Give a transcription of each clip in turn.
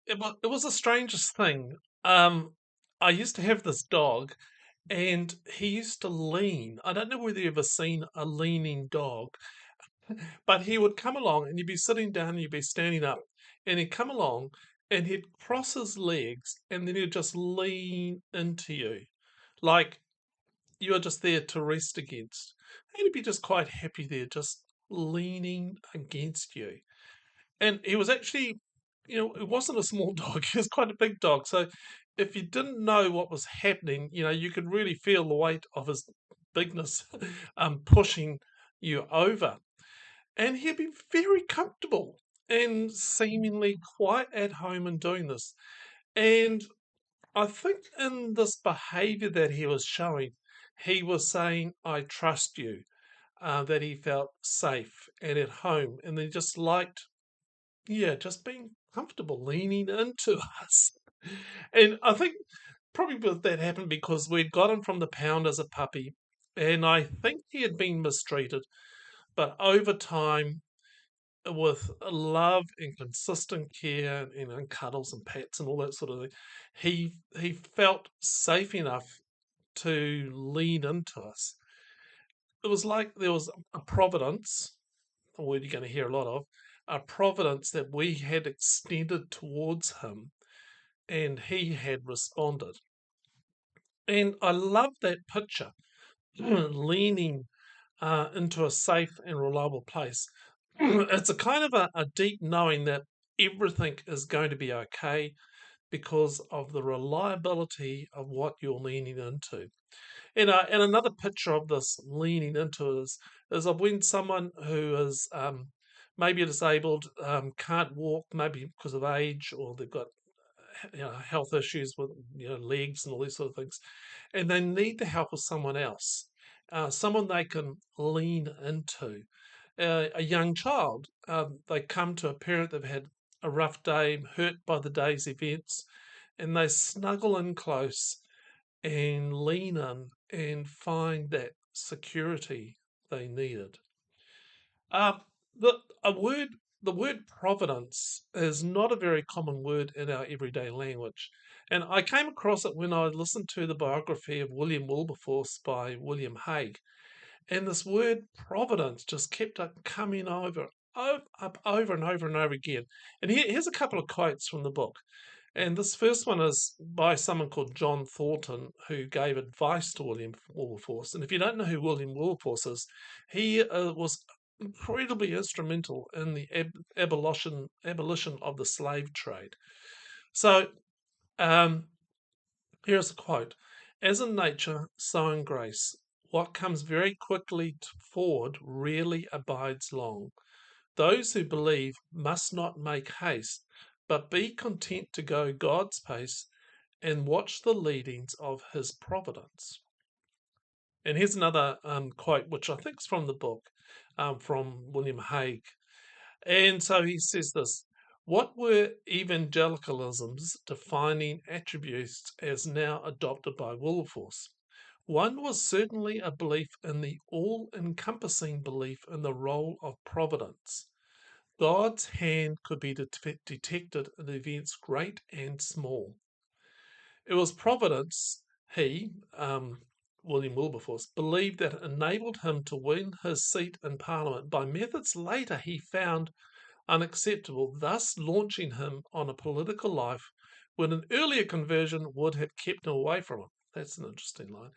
it was the strangest thing. Um, I used to have this dog, and he used to lean. I don't know whether you've ever seen a leaning dog, but he would come along, and you'd be sitting down, and you'd be standing up, and he'd come along, and he'd cross his legs, and then he'd just lean into you, like you're just there to rest against. And he'd be just quite happy there, just leaning against you. And he was actually, it wasn't a small dog, he was quite a big dog. So if you didn't know what was happening, you could really feel the weight of his bigness pushing you over. And he'd be very comfortable and seemingly quite at home in doing this. And I think in this behavior that he was showing, he was saying, I trust you, that he felt safe and at home. And they just liked, yeah, just being comfortable, leaning into us. And I think probably that happened because we'd got him from the pound as a puppy. And I think he had been mistreated. But over time, with love and consistent care and cuddles and pets and all that sort of thing, he felt safe enough to lean into us. It was like there was a providence, a word you're going to hear a lot of, a providence that we had extended towards him, and he had responded. And I love that picture, leaning into a safe and reliable place. It's a kind of a deep knowing that everything is going to be okay because of the reliability of what you're leaning into. And another picture of this leaning into is of when someone who is maybe disabled, can't walk, maybe because of age, or they've got health issues with legs and all these sort of things, and they need the help of someone else, someone they can lean into. A young child, they come to a parent they've had a rough day, hurt by the day's events, and they snuggle in close and lean in and find that security they needed. Um, the a word the word providence is not a very common word in our everyday language, and I came across it when I listened to the biography of William Wilberforce by William Hague, and this word providence just kept coming up over and over and over again. And here's a couple of quotes from the book. And this first one is by someone called John Thornton, who gave advice to William Wilberforce. And if you don't know who William Wilberforce is, he was incredibly instrumental in the abolition of the slave trade. So um, here's a quote: "As in nature, so in grace, what comes very quickly forward rarely abides long. Those who believe must not make haste, but be content to go God's pace and watch the leadings of His providence." And here's another quote, which I think is from the book, from William Hague. And so he says this: "What were evangelicalism's defining attributes as now adopted by Wilberforce? One was certainly a belief in the all encompassing belief in the role of providence. God's hand could be detected in events great and small. It was providence, he, William Wilberforce, believed, that enabled him to win his seat in Parliament by methods later he found unacceptable, thus launching him on a political life when an earlier conversion would have kept him away from it." That's an interesting line.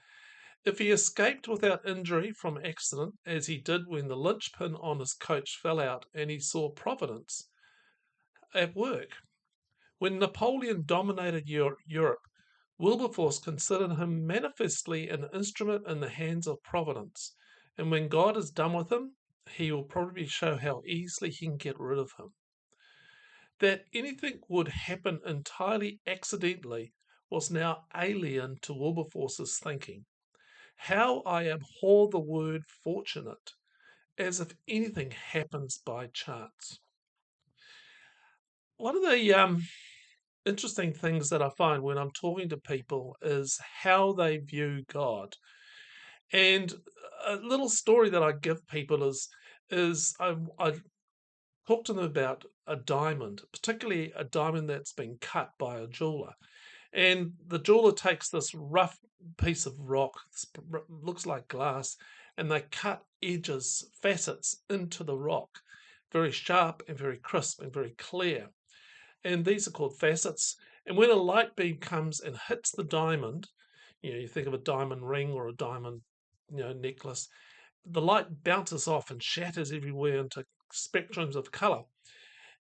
"If he escaped without injury from accident, as he did when the linchpin on his coach fell out and he saw Providence at work. When Napoleon dominated Europe, Wilberforce considered him manifestly an instrument in the hands of Providence, and when God is done with him, he will probably show how easily he can get rid of him." That anything would happen entirely accidentally was now alien to Wilberforce's thinking. How I abhor the word fortunate, as if anything happens by chance. One of the interesting things that I find when I'm talking to people is how they view God. And a little story that I give people is I talk to them about a diamond, particularly a diamond that's been cut by a jeweler. And the jeweler takes this rough piece of rock, looks like glass, and they cut edges, facets into the rock, very sharp and very crisp and very clear. And these are called facets. And when a light beam comes and hits the diamond, you think of a diamond ring or a diamond, necklace, the light bounces off and shatters everywhere into spectrums of color.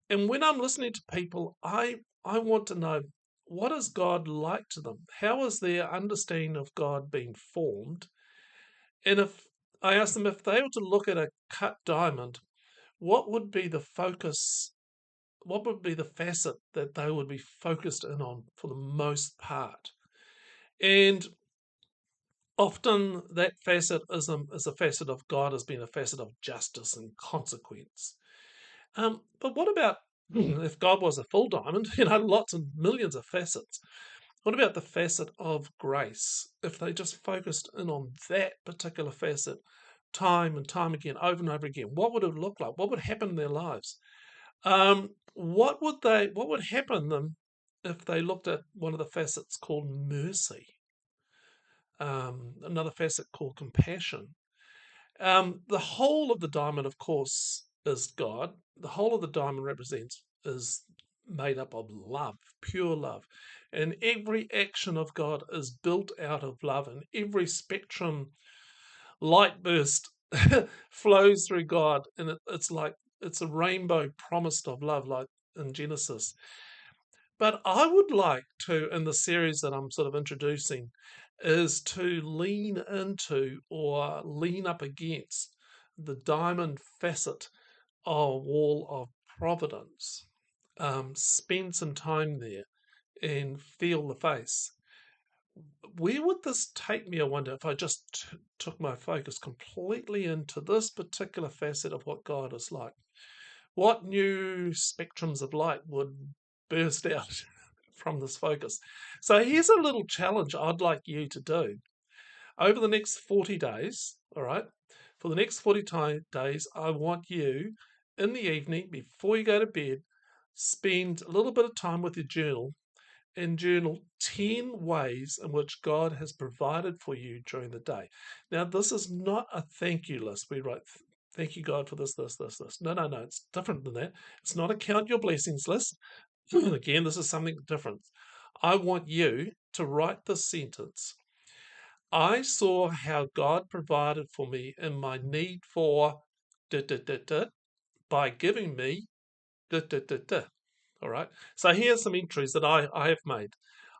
And when I'm listening to people, I want to know, what is God like to them? How is their understanding of God being formed? And if I ask them, if they were to look at a cut diamond, what would be the focus? What would be the facet that they would be focused in on for the most part? And often that facet is a facet of God as being a facet of justice and consequence. But what about if God was a full diamond, lots and millions of facets? What about the facet of grace? If they just focused in on that particular facet time and time again, over and over again, what would it look like? What would happen in their lives? What would happen to them if they looked at one of the facets called mercy? Another facet called compassion. The whole of the diamond, of course, is God. The whole of the diamond is made up of love, pure love. And every action of God is built out of love, and every spectrum light burst flows through God. And it's a rainbow promised of love, like in Genesis. But I would like to, in the series that I'm sort of introducing, is to lean into or lean up against the diamond facet of wall of Providence. Spend some time there and feel the face. Where would this take me, I wonder, if I just took my focus completely into this particular facet of what God is like? What new spectrums of light would burst out from this focus? So here's a little challenge I'd like you to do. Over the next 40 days, all right, for the next 40 days, I want you in the evening before you go to bed, spend a little bit of time with your journal and journal 10 ways in which God has provided for you during the day. Now, this is not a thank you list. We write, thank you, God, for this, this, this, this. No, no, no. It's different than that. It's not a count your blessings list. Again, this is something different. I want you to write this sentence. I saw how God provided for me in my need for da, da, da, da, by giving me da, da, da, da. All right. So here's some entries that I have made.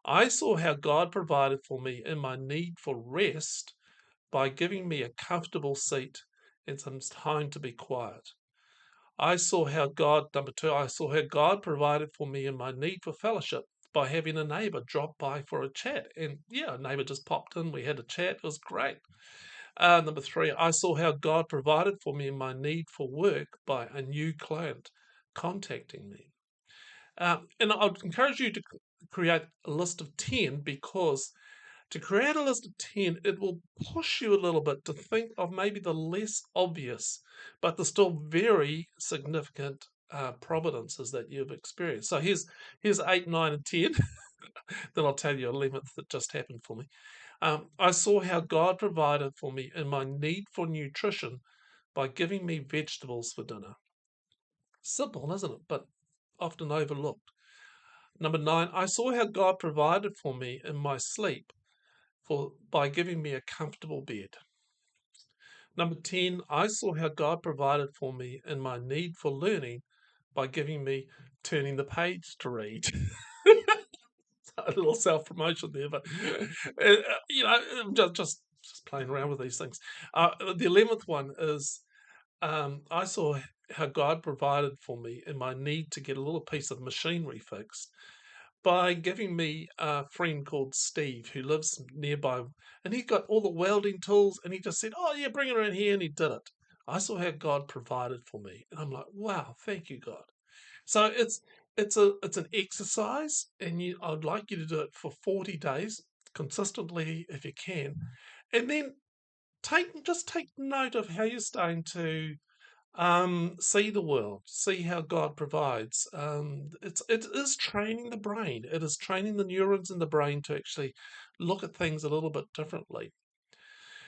I saw how God provided for me in my need for rest by giving me a comfortable seat and some time to be quiet. Number two, I saw how God provided for me in my need for fellowship by having a neighbor drop by for a chat. And yeah, a neighbor just popped in. We had a chat. It was great. Number three, I saw how God provided for me in my need for work by a new client contacting me. And I'd encourage you to create a list of 10, because to create a list of 10, it will push you a little bit to think of maybe the less obvious, but the still very significant providences that you've experienced. So here's 8, 9, and 10. Then I'll tell you 11th that just happened for me. I saw how God provided for me in my need for nutrition by giving me vegetables for dinner. Simple, isn't it? But often overlooked. Number 9, I saw how God provided for me in my sleep by giving me a comfortable bed. Number 10, I saw how God provided for me in my need for learning by giving me turning the page to read. A little self-promotion there, but just playing around with these things. The 11th one is I saw how God provided for me in my need to get a little piece of machinery fixed by giving me a friend called Steve who lives nearby, and he got all the welding tools, and he just said, "Oh yeah, bring it around here," and he did it. I saw how God provided for me, and I'm like, "Wow, thank you, God." So it's an exercise, and I'd like you to do it for 40 days consistently if you can, and then take note of how you're starting to See the world, see how God provides. It is training the brain. It is training the neurons in the brain to actually look at things a little bit differently.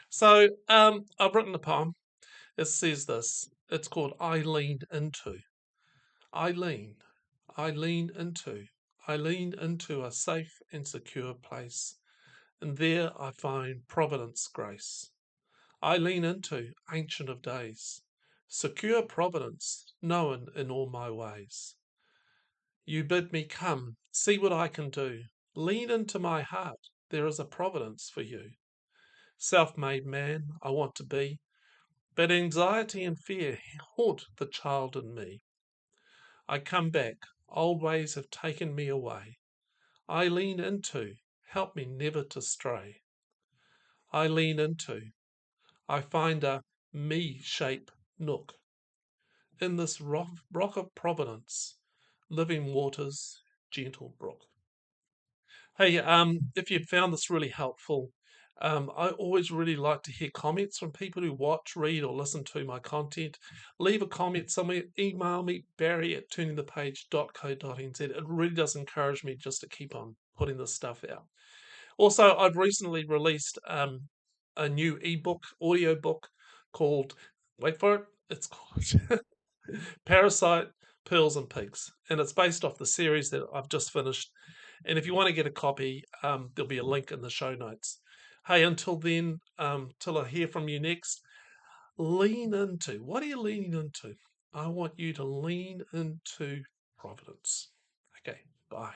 So I've written a poem. It says this. It's called I Lean Into. I lean, I lean into, I lean into a safe and secure place, and there I find Providence grace. I lean into Ancient of Days, secure Providence, known in all my ways. You bid me come, see what I can do. Lean into my heart, there is a Providence for you. Self made man, I want to be, but anxiety and fear haunt the child in me. I come back, old ways have taken me away. I lean into, help me never to stray. I lean into, I find a me shape nook in this rock of providence, living waters, gentle brook. Hey, if you found this really helpful, I always really like to hear comments from people who watch, read, or listen to my content. Leave a comment somewhere, email me, barry@turningthepage.co.nz. It really does encourage me just to keep on putting this stuff out. Also, I've recently released a new ebook, audio book called, wait for it, it's called Parasite, Pearls and Pigs. And it's based off the series that I've just finished. And if you want to get a copy, there'll be a link in the show notes. Hey, until then, till I hear from you next, lean into, what are you leaning into? I want you to lean into Providence. Okay, bye.